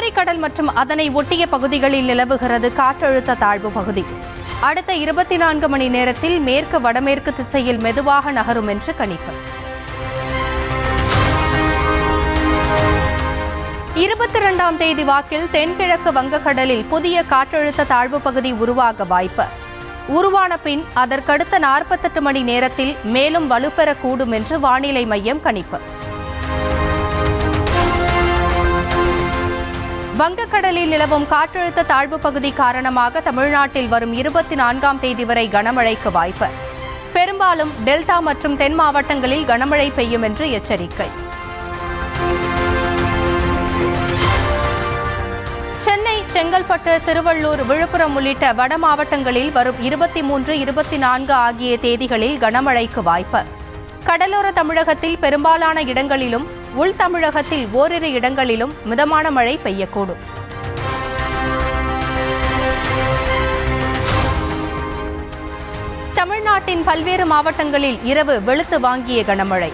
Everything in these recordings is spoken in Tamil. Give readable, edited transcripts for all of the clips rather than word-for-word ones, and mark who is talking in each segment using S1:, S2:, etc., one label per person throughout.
S1: குமரிக்கடல் மற்றும் அதனை ஒட்டிய பகுதிகளில் நிலவுகிறது காற்றழுத்த தாழ்வு பகுதி. அடுத்த 24 மணி நேரத்தில் மேற்கு வடமேற்கு திசையில் மெதுவாக நகரும் என்று கணிப்பு. 22ஆம் தேதி வாக்கில் தென்கிழக்கு வங்கக்கடலில் புதிய காற்றழுத்த தாழ்வு பகுதி உருவாக வாய்ப்பு. உருவான பின் அதற்கடுத்த 48 மணி நேரத்தில் மேலும் வலுப்பெறக்கூடும் என்று வானிலை மையம் கணிப்பு. வங்கக்கடலில் நிலவும் காற்றழுத்த தாழ்வு பகுதி காரணமாக தமிழ்நாட்டில் வரும் 24ஆம் தேதி வரை கனமழைக்கு வாய்ப்பு. பெரும்பாலும் டெல்டா மற்றும் தென் மாவட்டங்களில் கனமழை பெய்யும் என்று எச்சரிக்கை. சென்னை, செங்கல்பட்டு, திருவள்ளூர், விழுப்புரம் உள்ளிட்ட வட மாவட்டங்களில் வரும் 23, 24 ஆகிய தேதிகளில் கனமழைக்கு வாய்ப்பு. கடலோர தமிழகத்தில் பெரும்பாலான இடங்களிலும் உள் தமிழகத்தில் ஓரிரு இடங்களிலும் மிதமான மழை பெய்யக்கூடும். தமிழ்நாட்டின் பல்வேறு மாவட்டங்களில் இரவு வெளுத்து வாங்கிய கனமழை.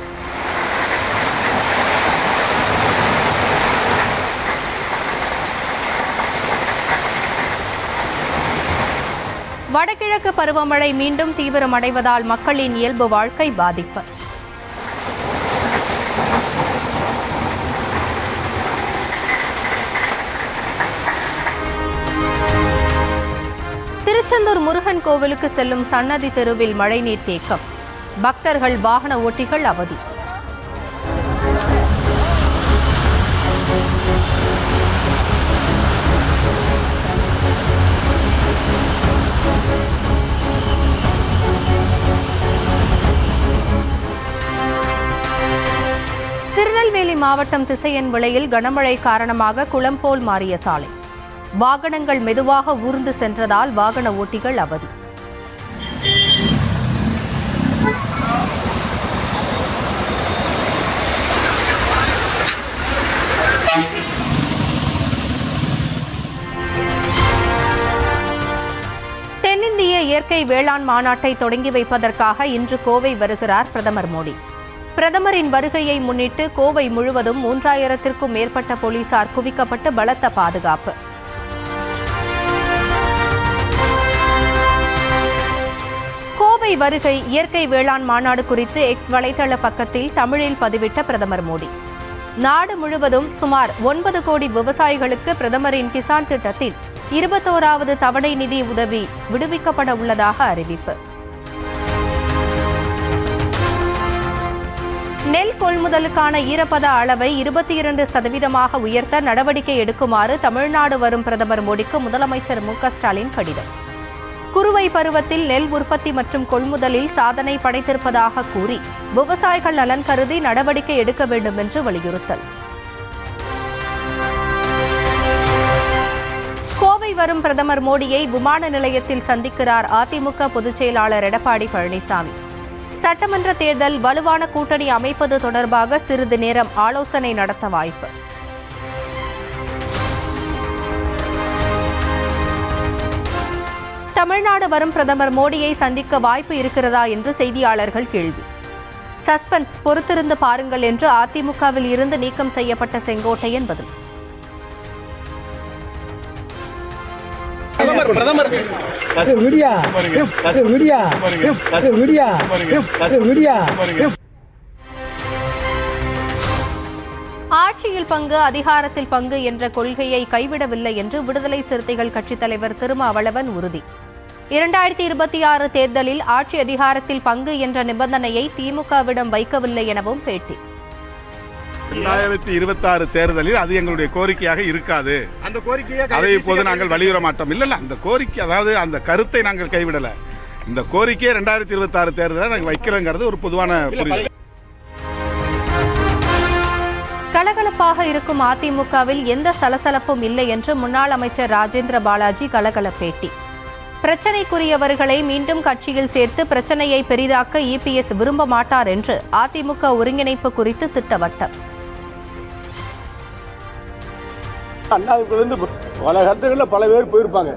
S1: வடகிழக்கு பருவமழை மீண்டும் தீவிரமடைவதால் மக்களின் இயல்பு வாழ்க்கை பாதிப்பு. திருச்செந்தூர் முருகன் கோவிலுக்கு செல்லும் சன்னதி தெருவில் மழைநீர் தேக்கம். பக்தர்கள், வாகன ஓட்டிகள் அவதி. திருநெல்வேலி மாவட்டம் திசையன் விளையில் கனமழை காரணமாக குளம் போல் மாறிய சாலை. வாகனங்கள் மெதுவாக ஊர்ந்து சென்றதால் வாகன ஓட்டிகள் அவதி. தென்னிந்திய இயற்கை வேளாண் மாநாட்டை தொடங்கி வைப்பதற்காக இன்று கோவை வருகிறார் பிரதமர் மோடி. பிரதமரின் வருகையை முன்னிட்டு கோவை முழுவதும் 3000த்திற்கும் மேற்பட்ட போலீசார் குவிக்கப்பட்டு பலத்த பாதுகாப்பு. கோவை வருகை, இயற்கை வேளாண் மாநாடு குறித்து எக்ஸ் வலைதள பக்கத்தில் தமிழில் பதிவிட்ட பிரதமர் மோடி, நாடு முழுவதும் சுமார் 9 கோடி விவசாயிகளுக்கு பிரதமரின் கிசான் திட்டத்தில் 21வது தவணை நிதி உதவி விடுவிக்கப்பட உள்ளதாக அறிவிப்பு. நெல் கொள்முதலுக்கான ஈரப்பத அளவை 22% உயர்த்த நடவடிக்கை எடுக்குமாறு தமிழ்நாடு வரும் பிரதமர் மோடிக்கு முதலமைச்சர் மு.க.ஸ்டாலின் கடிதம். குறுவை பருவத்தில் நெல் உற்பத்தி மற்றும் கொள்முதலில் சாதனை படைத்திருப்பதாக கூறி விவசாயிகள் நலன் கருதி நடவடிக்கை எடுக்க வேண்டும் என்று வலியுறுத்தல். கோவை வரும் பிரதமர் மோடியை விமான நிலையத்தில் சந்திக்கிறார் அதிமுக பொதுச் செயலாளர் எடப்பாடி பழனிசாமி. சட்டமன்ற தேர்தல், வலுவான கூட்டணி அமைப்பது தொடர்பாக சிறிது நேரம் ஆலோசனை நடத்த வாய்ப்பு. தமிழ்நாடு வரும் பிரதமர் மோடியை சந்திக்க வாய்ப்பு இருக்கிறதா என்று செய்தியாளர்கள் கேள்வி. சஸ்பென்ஸ், பொறுத்திருந்து பாருங்கள் என்று அதிமுகவில் இருந்து நீக்கம் செய்யப்பட்ட செங்கோட்டையன் பதில். ஆட்சியில் பங்கு, அதிகாரத்தில் பங்கு என்ற கொள்கையை கைவிடவில்லை என்று விடுதலை சிறுத்தைகள் கட்சித் தலைவர் திருமாவளவன் உறுதி. 2026 தேர்தலில் ஆட்சி அதிகாரத்தில் பங்கு என்ற நிபந்தனையை திமுகவிடம் வைக்கவில்லை எனவும் பேட்டி.
S2: 2026 தேர்தலில் அது எங்களுடைய கோரிக்கையாக இருக்காது. அந்த கோரிக்கையை அதை இப்போது நாங்கள் வலியுற மாட்டோம். இல்ல அந்த கோரிக்கை, அதாவது அந்த கருத்தை நாங்கள் கைவிடல. இந்த கோரிக்கையை 2026 தேர்தலில் நாங்கள் வைக்கிறோங்கிறது ஒரு பொதுவான புரிதல்.
S1: கலகலப்பாக இருக்கும் அதிமுகவில் எந்த சலசலப்பும் இல்லை என்று முன்னாள் அமைச்சர் ராஜேந்திர பாலாஜி கலகல பேட்டி. பிரச்சனைக்குரியவர்களை மீண்டும் கட்சியில் சேர்த்து பிரச்சனையை பெரிதாக்க இபிஎஸ் விரும்ப மாட்டார் என்று அதிமுக ஒருங்கிணைப்பு குறித்து திட்டவட்டம்.
S3: அண்ணாவிலிருந்து பல கட்டங்களில் பல பேர் போயிருப்பாங்க,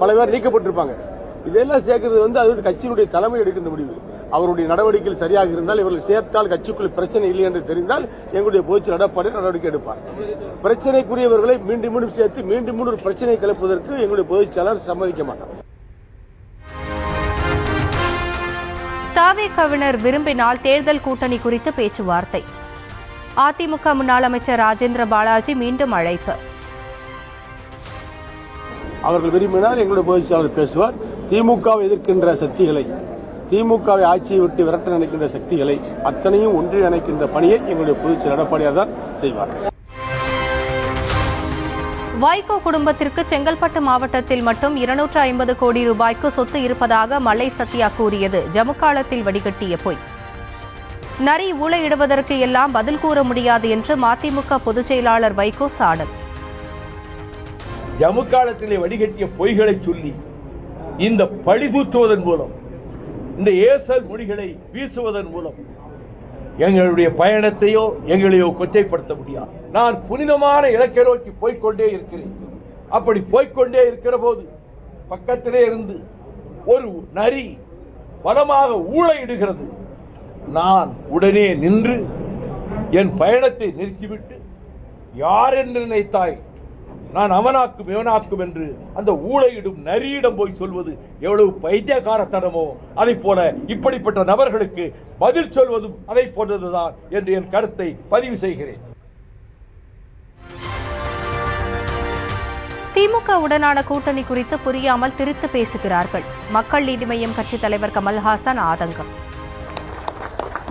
S3: பல பேர் நீக்கப்பட்டிருப்பாங்க. இதெல்லாம் சேர்க்கறது அது கட்சியினுடைய தலைமை எடுக்கின்ற முடிவு. அவருடைய நடவடிக்கைகள் சரியாக இருந்தால், இவர்கள் சேர்த்தால் கட்சிக்குள் பிரச்சனை இல்லை என்று தெரிந்தால் எங்களுடைய பொதுச் எடப்பாடி நடவடிக்கை எடுப்பார். பிரச்சனைக்குரியவர்களை மீண்டும் மீண்டும் சேர்த்து மீண்டும் ஒரு பிரச்சனை கிளப்புவதற்கு எங்களுடைய பொதுச் செயலாளர் சம்மதிக்க மாட்டார்.
S1: தாவேகவினர் விரும்பினால் தேர்தல் கூட்டணி குறித்து பேச்சுவார்த்தை. அதிமுக முன்னாள் அமைச்சர் ராஜேந்திர பாலாஜி மீண்டும் அழைப்பு.
S3: அவர்கள் விரும்பினால் எங்களுடைய பொதுச் செயலாளர் பேசுவார். திமுகவை எதிர்க்கின்ற சக்திகளை, திமுகவை ஆட்சியை விட்டு விரட்ட நினைக்கின்ற சக்திகளை அத்தனையும் ஒன்றிணைக்கின்ற பணியை எங்களுடைய பொதுச் செயலாளர் எடப்பாடியார் தான் செய்வார்.
S1: வைகோ குடும்பத்திற்கு செங்கல்பட்டு மாவட்டத்தில் மட்டும் 250 கோடி ரூபாய்க்கு சொத்து இருப்பதாக மல்லை சத்யா கூறியது ஜமுக்காலத்தில் வடிகட்டிய பொய். நரி ஊளையிடுவதற்கு எல்லாம் பதில் கூற முடியாது என்று மதிமுக பொதுச் செயலாளர் வைகோ சாடல்.
S4: ஜமுக்காலத்திலே வடிகட்டிய பொய்களை சொல்லி இந்த பழிதூற்றுவதன் மூலம், இந்த ஏசல் மொழிகளை வீசுவதன் மூலம் எங்களுடைய பயணத்தையோ எங்களையோ கொச்சைப்படுத்த முடியாது. நான் புனிதமான இலக்கை நோக்கி போய்கொண்டே இருக்கிறேன். அப்படி போய்கொண்டே இருக்கிற போது பக்கத்திலே இருந்து ஒரு நரி பலமாக ஊளையிடுகிறது. நான் உடனே நின்று என் பயணத்தை நிறுத்திவிட்டு, யார் என்று நினைத்தாய், நான் அவனாக்கும் இவனாக்கும் என்று அந்த ஊளையிடும் நரியிடம் போய் சொல்வது எவ்வளவு பைத்தியக்காரத்தனமோ, அதை போல இப்படிப்பட்ட நபர்களுக்கு பதில் சொல்வதும் அதை போன்றதுதான் என்று என் கருத்தை பதிவு செய்கிறேன்.
S1: திமுக உடனான கூட்டணி குறித்து புரியாமல் திரித்து பேசுகிறார்கள். மக்கள் நீதி மய்யம் கட்சித் தலைவர் கமல்ஹாசன் ஆதங்கம்.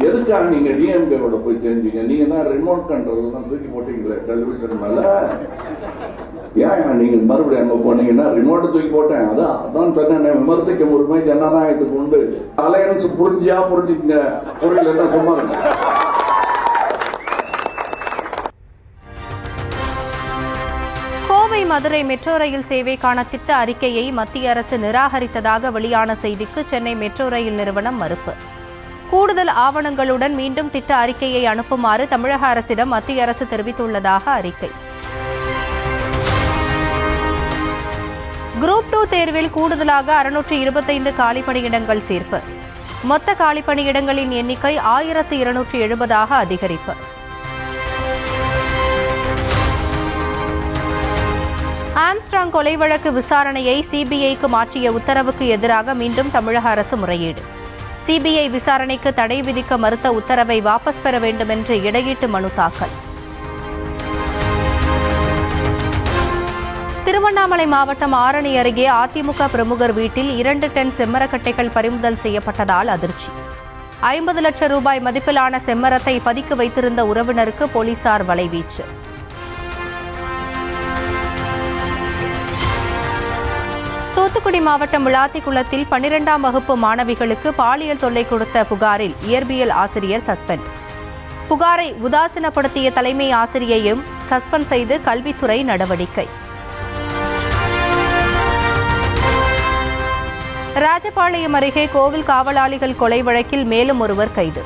S5: எதுக்காக நீங்க டிஎம்கேவோட போய் சேர்ந்தீங்க? நீங்க தான் ரிமோட் கண்ட்ரோல் தான் தூக்கி போட்டீங்களே டெலிவிஷன் மேல. ஏன் நீங்க மறுபடியும் அங்க போனீங்கன்னா ரிமோட்டை தூக்கி போட்டேன். அதான் சொன்னேன், விமர்சிக்க உரிமை ஜனநாயகத்துக்கு உண்டு. அலையன்ஸ் புரிஞ்சுக்கங்க, புரியலன்னா சும்மா.
S1: கோவை மதுரை மெட்ரோ ரயில் சேவைக்கான திட்ட அறிக்கையை மத்திய அரசு நிராகரித்ததாக வெளியான செய்திக்கு சென்னை மெட்ரோ ரயில் நிறுவனம் மறுப்பு. கூடுதல் ஆவணங்களுடன் மீண்டும் திட்ட அறிக்கையை அனுப்புமாறு தமிழக அரசிடம் மத்திய அரசு தெரிவித்துள்ளதாக அறிக்கை. குரூப் 2 தேர்வில் கூடுதலாக 625 காலிப்பணியிடங்கள் சேர்ப்பு. மொத்த காலிப்பணியிடங்களின் எண்ணிக்கை 1270 அதிகரிப்பு. ஆம்ஸ்ட்ராங் கொலை வழக்கு விசாரணையை சிபிஐக்கு மாற்றிய உத்தரவுக்கு எதிராக மீண்டும் தமிழக அரசு முறையீடு. சிபிஐ விசாரணைக்கு தடை விதிக்க மறுத்த உத்தரவை வாபஸ் பெற வேண்டும் என்று இடையீட்டு மனு தாக்கல். திருவண்ணாமலை மாவட்டம் ஆரணி அருகே அதிமுக பிரமுகர் வீட்டில் 2 டன் செம்மரக்கட்டைகள் பறிமுதல் செய்யப்பட்டதால் அதிர்ச்சி. 50 லட்சம் ரூபாய் மதிப்பிலான செம்மரத்தை பதுக்கி வைத்திருந்த உறவினருக்கு போலீசார் வலைவீச்சு. தூத்துக்குடி மாவட்டம் விளாத்திக்குளத்தில் 12ஆம் வகுப்பு மாணவிகளுக்கு பாலியல் தொல்லை கொடுத்த புகாரில் இயற்பியல் ஆசிரியர் சஸ்பெண்ட். புகாரை உதாசீனப்படுத்திய தலைமை ஆசிரியையும் சஸ்பெண்ட் செய்து கல்வித்துறை நடவடிக்கை. ராஜபாளையம் அருகே கோவில் காவலாளிகள் கொலை வழக்கில் மேலும் ஒருவர் கைது.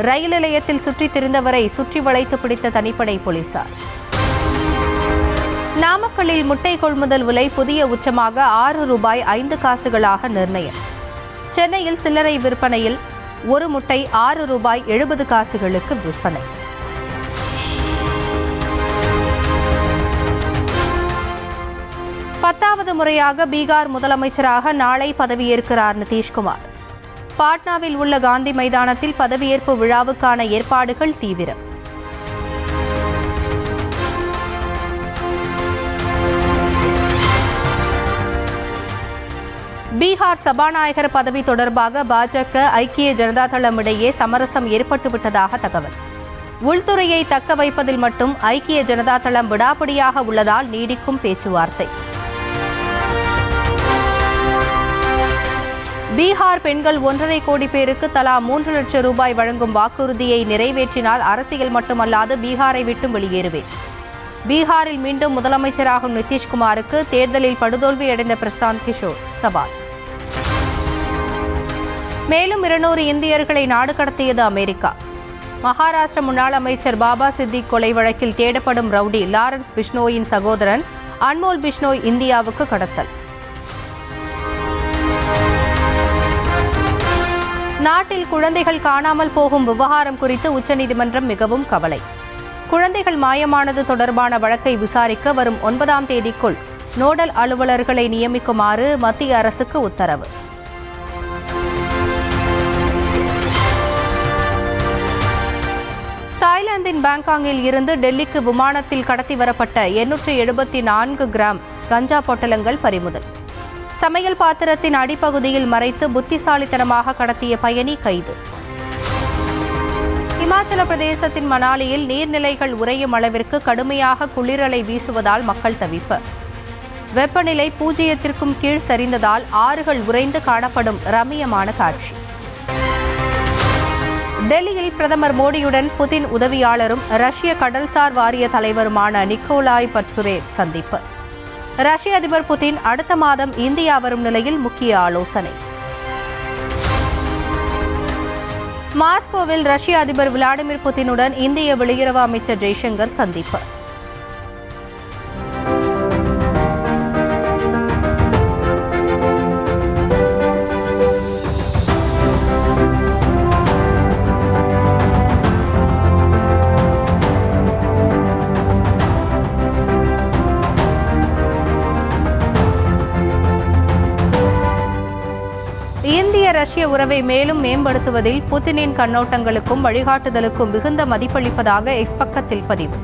S1: ரயில் நிலையத்தில் சுற்றித் திரிந்தவரை சுற்றி வளைத்து பிடித்த தனிப்படை போலீசார். நாமக்கல்லில் முட்டை கொள்முதல் விலை புதிய உச்சமாக 6 ரூபாய் 5 காசுகளாக நிர்ணயம். சென்னையில் சில்லறை விற்பனையில் ஒரு முட்டை 6 ரூபாய் 70 காசுகளுக்கு விற்பனை. பத்தாவது முறையாக பீகார் முதலமைச்சராக நாளை பதவியேற்கிறார் நிதிஷ்குமார். பாட்னாவில் உள்ள காந்தி மைதானத்தில் பதவியேற்பு விழாவுக்கான ஏற்பாடுகள் தீவிரம். பீகார் சபாநாயகர் பதவி தொடர்பாக பாஜக ஐக்கிய ஜனதா தளம் இடையே சமரசம் ஏற்பட்டுவிட்டதாக தகவல். உள்துறையை தக்க வைப்பதில் மட்டும் ஐக்கிய ஜனதா தளம் விடாப்பிடியாக உள்ளதால் நீடிக்கும் பேச்சுவார்த்தை. பீகார் பெண்கள் 1.5 கோடி பேருக்கு தலா 3 லட்சம் ரூபாய் வழங்கும் வாக்குறுதியை நிறைவேற்றினால் அரசியல் மட்டுமல்லாது பீகாரை விட்டும் வெளியேறுவேன். பீகாரில் மீண்டும் முதலமைச்சராகும் நிதிஷ்குமாருக்கு தேர்தலில் படுதோல்வியடைந்த பிரசாந்த் கிஷோர் சவால். மேலும் 200 இந்தியர்களை நாடு கடத்தியது அமெரிக்கா. மகாராஷ்டிர முன்னாள் அமைச்சர் பாபா சித்திக் கொலை வழக்கில் தேடப்படும் ரவுடி லாரன்ஸ் பிஷ்னோயின் சகோதரன் அன்மோல் பிஷ்னோய் இந்தியாவுக்கு கடத்தல். நாட்டில் குழந்தைகள் காணாமல் போகும் விவகாரம் குறித்து உச்சநீதிமன்றம் மிகவும் கவலை. குழந்தைகள் மாயமானது தொடர்பான வழக்கை விசாரிக்க வரும் 9ஆம் தேதிக்குள் நோடல் அலுவலர்களை நியமிக்குமாறு மத்திய அரசுக்கு உத்தரவு. தாய்லாந்தின் பாங்காங்கில் இருந்து டெல்லிக்கு விமானத்தில் கடத்தி வரப்பட்ட 874 கிராம் கஞ்சா பொட்டலங்கள் பறிமுதல். சமையல் பாத்திரத்தின் அடிப்பகுதியில் மறைத்து புத்திசாலித்தனமாக கடத்திய பயணி கைது. இமாச்சல பிரதேசத்தின் மணாலியில் நீர்நிலைகள் உறையும் அளவிற்கு கடுமையாக குளிரலை வீசுவதால் மக்கள் தவிப்பு. வெப்பநிலை 0க்கும் கீழ் சரிந்ததால் ஆறுகள் உறைந்து காணப்படும் ரம்மியமான காட்சி. டெல்லியில் பிரதமர் மோடியுடன் புதின் உதவியாளரும் ரஷ்ய கடல்சார் வாரிய தலைவருமான நிக்கோலாய் பட்சுரேவ் சந்திப்பு. ரஷ்ய அதிபர் புதின் அடுத்த மாதம் இந்தியா வரும் நிலையில் முக்கிய ஆலோசனை. மாஸ்கோவில் ரஷ்ய அதிபர் விளாடிமிர் புதினுடன் இந்திய வெளியுறவு அமைச்சர் ஜெய்சங்கர் சந்திப்பு. இந்திய ரஷ்ய உறவை மேலும் மேம்படுத்துவதில் புதினின் கண்ணோட்டங்களுக்கும் வழிகாட்டுதலுக்கும் மிகுந்த மதிப்பளிப்பதாக எக்ஸ் பக்கத்தில் பதிவு.